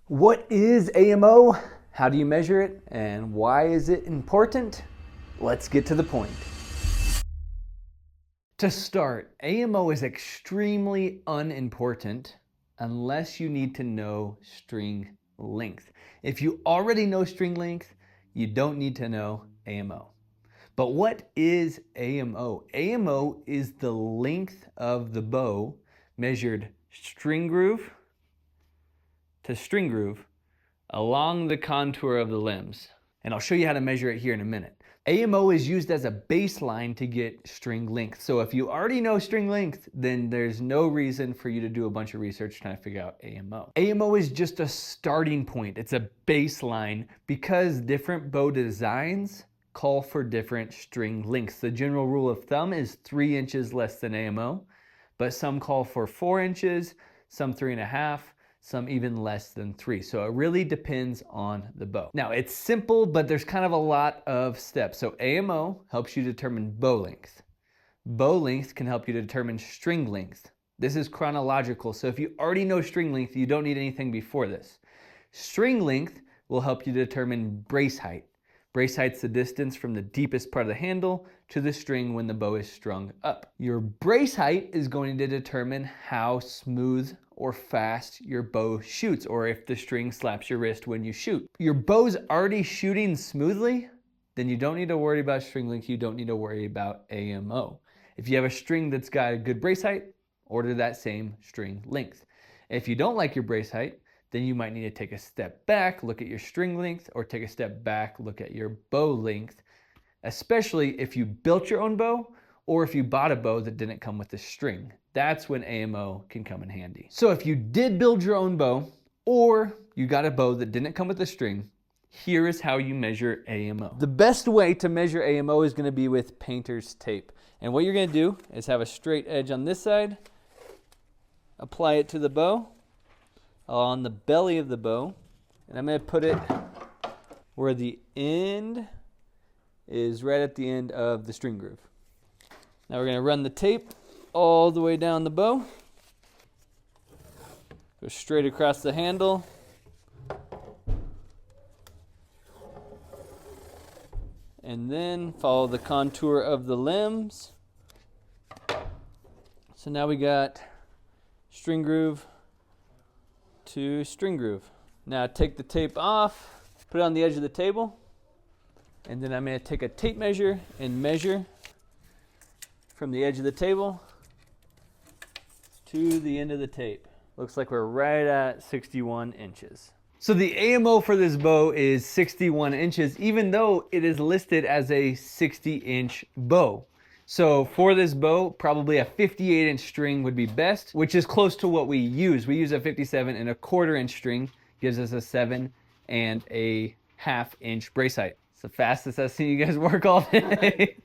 What is AMO? How do you measure it? And why is it important? Let's get to the point. To start, AMO is extremely unimportant unless you need to know string length. If you already know string length, you don't need to know AMO. But what is AMO? AMO is the length of the bow measured string groove to string groove along the contour of the limbs. And I'll show you how to measure it here in a minute. AMO is used as a baseline to get string length. So if you already know string length, then there's no reason for you to do a bunch of research trying to figure out AMO. AMO is just a starting point. It's a baseline because different bow designs call for different string lengths. The general rule of thumb is 3 inches less than AMO, but some call for 4 inches, some 3.5, some even less than 3. So it really depends on the bow. Now it's simple, but there's kind of a lot of steps. So AMO helps you determine bow length. Bow length can help you determine string length. This is chronological. So if you already know string length, you don't need anything before this. String length will help you determine brace height. Brace height's the distance from the deepest part of the handle to the string when the bow is strung up. Your brace height is going to determine how smooth or fast your bow shoots, or if the string slaps your wrist when you shoot. Your bow's already shooting smoothly, then you don't need to worry about string length, you don't need to worry about AMO. If you have a string that's got a good brace height, order that same string length. If you don't like your brace height, then you might need to take a step back, look at your string length, or take a step back, look at your bow length, especially if you built your own bow or if you bought a bow that didn't come with a string. That's when AMO can come in handy. So if you did build your own bow or you got a bow that didn't come with a string, here is how you measure AMO. The best way to measure AMO is going to be with painter's tape. And what you're going to do is have a straight edge on this side, apply it to the bow, on the belly of the bow, and I'm going to put it where the end is right at the end of the string groove. Now we're going to run the tape all the way down the bow, go straight across the handle, and then follow the contour of the limbs. So now we got string groove to string groove. Now take the tape off, put it on the edge of the table, and then I'm going to take a tape measure and measure from the edge of the table to the end of the tape. Looks like we're right at 61 inches. So the AMO for this bow is 61 inches, even though it is listed as a 60-inch bow. So for this bow, probably a 58-inch string would be best, which is close to what we use. We use a 57.25-inch string, gives us a 7.5 inch brace height. It's the fastest I've seen you guys work all day.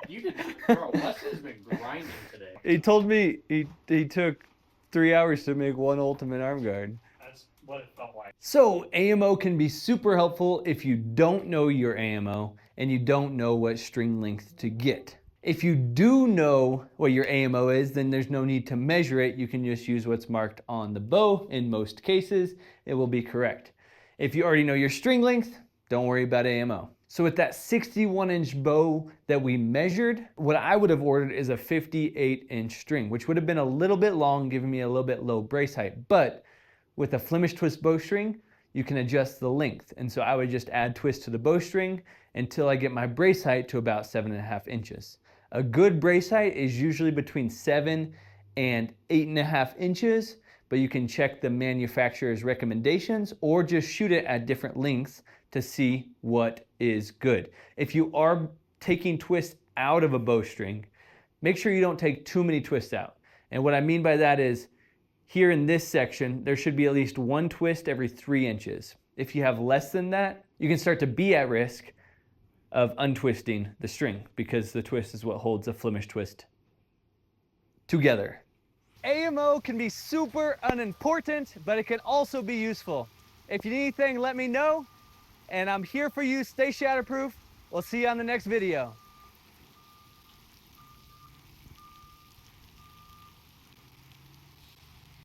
You did, bro. Wes has been grinding today. He told me he took 3 hours to make one ultimate arm guard. That's what it felt like. So AMO can be super helpful if you don't know your AMO and you don't know what string length to get. If you do know what your AMO is, then there's no need to measure it. You can just use what's marked on the bow. In most cases, it will be correct. If you already know your string length, don't worry about AMO. So with that 61-inch bow that we measured, what I would have ordered is a 58-inch string, which would have been a little bit long, giving me a little bit low brace height. But with a Flemish twist bowstring, you can adjust the length. And so I would just add twist to the bowstring until I get my brace height to about 7.5 inches. A good brace height is usually between 7 and 8.5 inches, but you can check the manufacturer's recommendations or just shoot it at different lengths to see what is good. If you are taking twists out of a bowstring, make sure you don't take too many twists out. And what I mean by that is, here in this section, there should be at least one twist every 3 inches. If you have less than that, you can start to be at risk of untwisting the string because the twist is what holds a Flemish twist together. AMO can be super unimportant, but it can also be useful. If you need anything, let me know. And I'm here for you. Stay shatterproof. We'll see you on the next video.